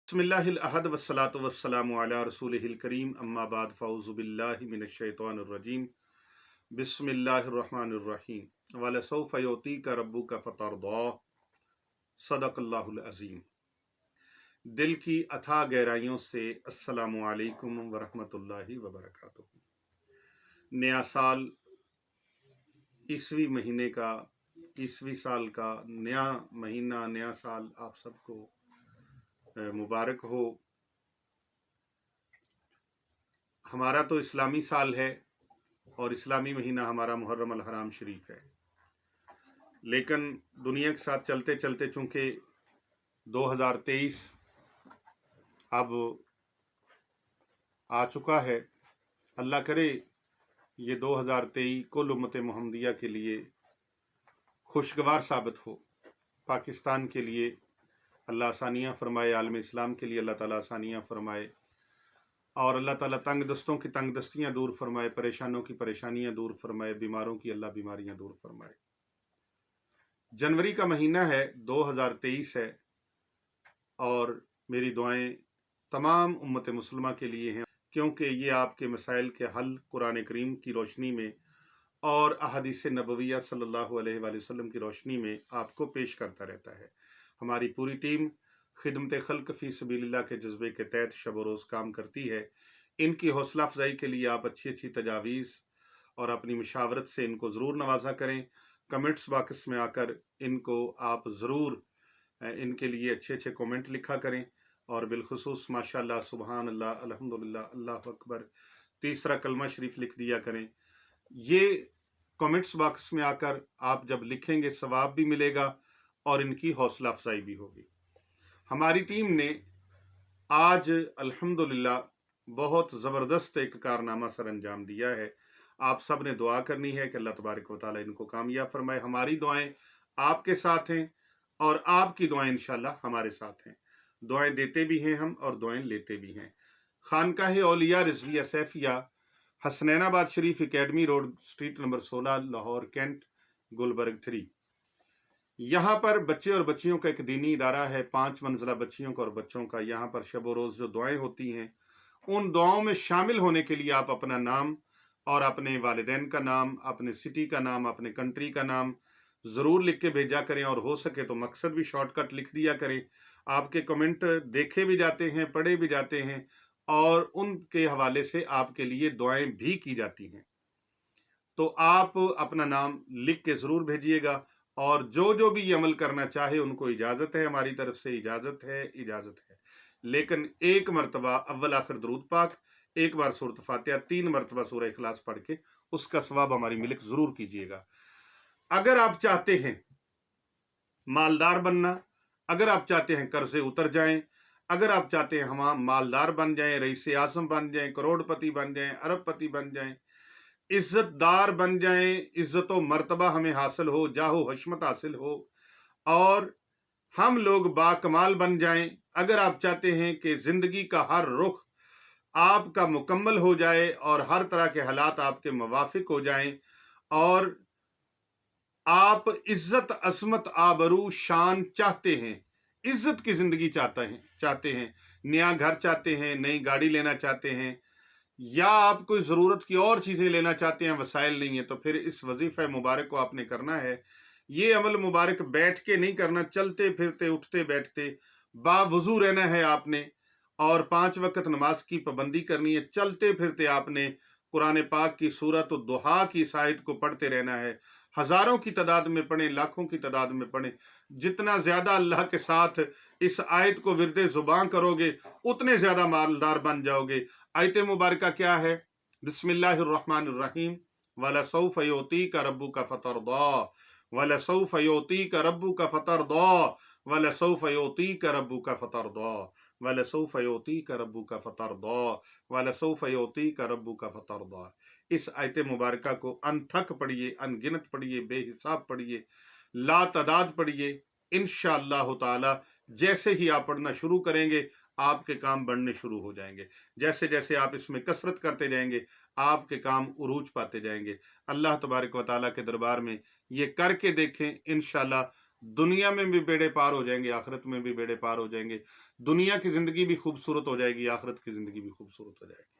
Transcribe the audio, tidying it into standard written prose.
बिस्मिल्लाहिल अहद वस्सलातु वस्सलामु अला रसूलिहिल करीम अम्मा बाद फ़ऊज़ु बिल्लाहि मिनश शैतानिर रजीम बिस्मिल्लाहिर रहमानिर रहीम वलसौफ युतीका रब्बुका फतरदा सदक़ल्लाहुल अज़ीम। दिल की अथाह गहराइयों से अस्सलामु अलैकुम व रहमतुल्लाहि व बरकातुहू। नया साल, ईसवी महीने का, ईसवी साल का नया महीना, नया साल आप सबको मुबारक हो। हमारा तो इस्लामी साल है और इस्लामी महीना हमारा मुहर्रम अल हराम शरीफ है, लेकिन दुनिया के साथ चलते चलते चूंकि 2023 अब आ चुका है, अल्लाह करे ये 2023 कुल उम्मत मोहम्मदिया के लिए खुशगवार साबित हो। पाकिस्तान के लिए अल्लाह आसानियाँ फरमाए, आलम इस्लाम के लिए अल्लाह ताला आसानियाँ फरमाए और अल्लाह ताला तंग दस्तों की तंग दस्तियाँ दूर फरमाए, परेशानों की परेशानियाँ दूर फरमाए, बीमारों की अल्लाह बीमारियाँ दूर फरमाए। जनवरी का महीना है, 2023 है और मेरी दुआएं तमाम उम्मत मुसलमा के लिए हैं, क्योंकि ये आपके मसाइल के हल कुरान करीम की रोशनी में और अहादीस नबविया सल्लल्लाहु अलैहि वसल्लम की रोशनी में आपको पेश करता रहता है। हमारी पूरी टीम खिदमत खल्क फी सबीलिल्लाह के जज्बे के तहत शब रोज काम करती है। इनकी हौसला अफजाई के लिए आप अच्छी अच्छी तजावीज़ और अपनी मशावरत से इनको ज़रूर नवाजा करें। कमेंट्स बॉक्स में आकर इनको आप ज़रूर इनके लिए अच्छे अच्छे कमेंट लिखा करें और बिलखुसूस माशाअल्लाह, सुबहान अल्लाह, अल्हम्दुलिल्लाह, अल्लाह अकबर, तीसरा कलमा शरीफ लिख दिया करें। ये कमेंट्स बॉक्स में आकर आप जब लिखेंगे सवाब भी मिलेगा और इनकी हौसला अफजाई भी होगी। हमारी टीम ने आज अल्हम्दुलिल्लाह बहुत ज़बरदस्त एक कारनामा सर अंजाम दिया है। आप सब ने दुआ करनी है कि अल्लाह तबारक व तआला इनको कामयाब फरमाए। हमारी दुआएं आपके साथ हैं और आपकी दुआएं इंशाअल्लाह हमारे साथ हैं। दुआएं देते भी हैं हम और दुआएं लेते भी हैं। Khanqah Auliya Rizviya Saifiya, Hasnainabad Sharif academy road, street number 16, Lahore cantt, Gulberg 3। यहाँ पर बच्चे और बच्चियों का एक दीनी इदारा है, 5 मंजिला बच्चियों का और बच्चों का। यहाँ पर शब रोज जो दुआएं होती हैं, उन दुआओं में शामिल होने के लिए आप अपना नाम और अपने वालिदैन का नाम, अपने सिटी का नाम, अपने कंट्री का नाम ज़रूर लिख के भेजा करें और हो सके तो मकसद भी शॉर्टकट लिख दिया करें। आपके कमेंट देखे भी जाते हैं, पढ़े भी जाते हैं और उनके हवाले से आपके लिए दुआएं भी की जाती हैं। तो आप अपना नाम लिख के ज़रूर भेजिएगा और जो भी ये अमल करना चाहे उनको इजाज़त है, हमारी तरफ से इजाज़त है। लेकिन एक मरतबा अव्वल आखिर दरूद पाक, एक बार सूरत फातिहा, 3 मरतबा सूरह इखलास पढ़ के उसका सवाब हमारी मिल्क ज़रूर कीजिएगा। अगर आप चाहते हैं मालदार बनना, अगर आप चाहते हैं कर्जे उतर जाएं, अगर आप चाहते हैं हम मालदार बन जाएं, रईस आज़म बन जाएं, करोड़पति बन जाएं, अरबपति बन जाएं, इज्जतदार बन जाएं, इज्जत व मर्तबा हमें हासिल हो, जाहो हशमत हासिल हो और हम लोग बाकमाल बन जाएं, अगर आप चाहते हैं कि जिंदगी का हर रुख आपका मुकम्मल हो जाए और हर तरह के हालात आपके मुवाफिक हो जाएं और आप इज्जत, असमत, आबरू, शान चाहते हैं, इज्जत की जिंदगी चाहते हैं, नया घर चाहते हैं, नई गाड़ी लेना चाहते हैं या आप कोई ज़रूरत की और चीज़ें लेना चाहते हैं, वसाइल नहीं है, तो फिर इस वजीफ़ा मुबारक को आपने करना है। ये अमल मुबारक बैठ के नहीं करना, चलते फिरते उठते बैठते बावुज़ू रहना है आपने और 5 वक्त नमाज की पाबंदी करनी है। चलते फिरते आपने कुरान पाक की सूरत दुहा की इस आयत को पढ़ते रहना है। हज़ारों की तादाद में पढ़ें, लाखों की तादाद में पढ़ें। जितना ज़्यादा अल्लाह के साथ इस आयत को विरदे ज़ुबान करोगे उतने ज़्यादा मालदार बन जाओगे। आयत मुबारका क्या है? बिस्मिल्लाहिर्रहमानिर्रहीम, वलसौफ युतीका रब्बुका फतरदा, वलसौफ युतीका रब्बुका फतरदा, वलसौफ युतीका रब्बुका फतरदा, वलसौफ युतीका रब्बुका फतरदा, वलसौफ युतीका रब्बुका फतरदा। इस आयत मुबारका को अनथक पढ़िए, अनगिनत पढ़िए, बेहिसाब पढ़िए, लातादाद पढ़िए। इंशाअल्लाह ताला जैसे ही आप पढ़ना शुरू करेंगे आपके काम बढ़ने शुरू हो जाएंगे। जैसे जैसे आप इसमें कसरत करते जाएंगे आपके काम उरूज पाते जाएंगे। अल्लाह तबारक व तआला के दरबार में ये करके देखें, इंशाअल्लाह دنیا میں بھی بیڑے پار ہو جائیں گے، آخرت میں بھی بیڑے پار ہو جائیں گے. دنیا کی زندگی بھی خوبصورت ہو جائے گی، آخرت کی زندگی بھی خوبصورت ہو جائے گی.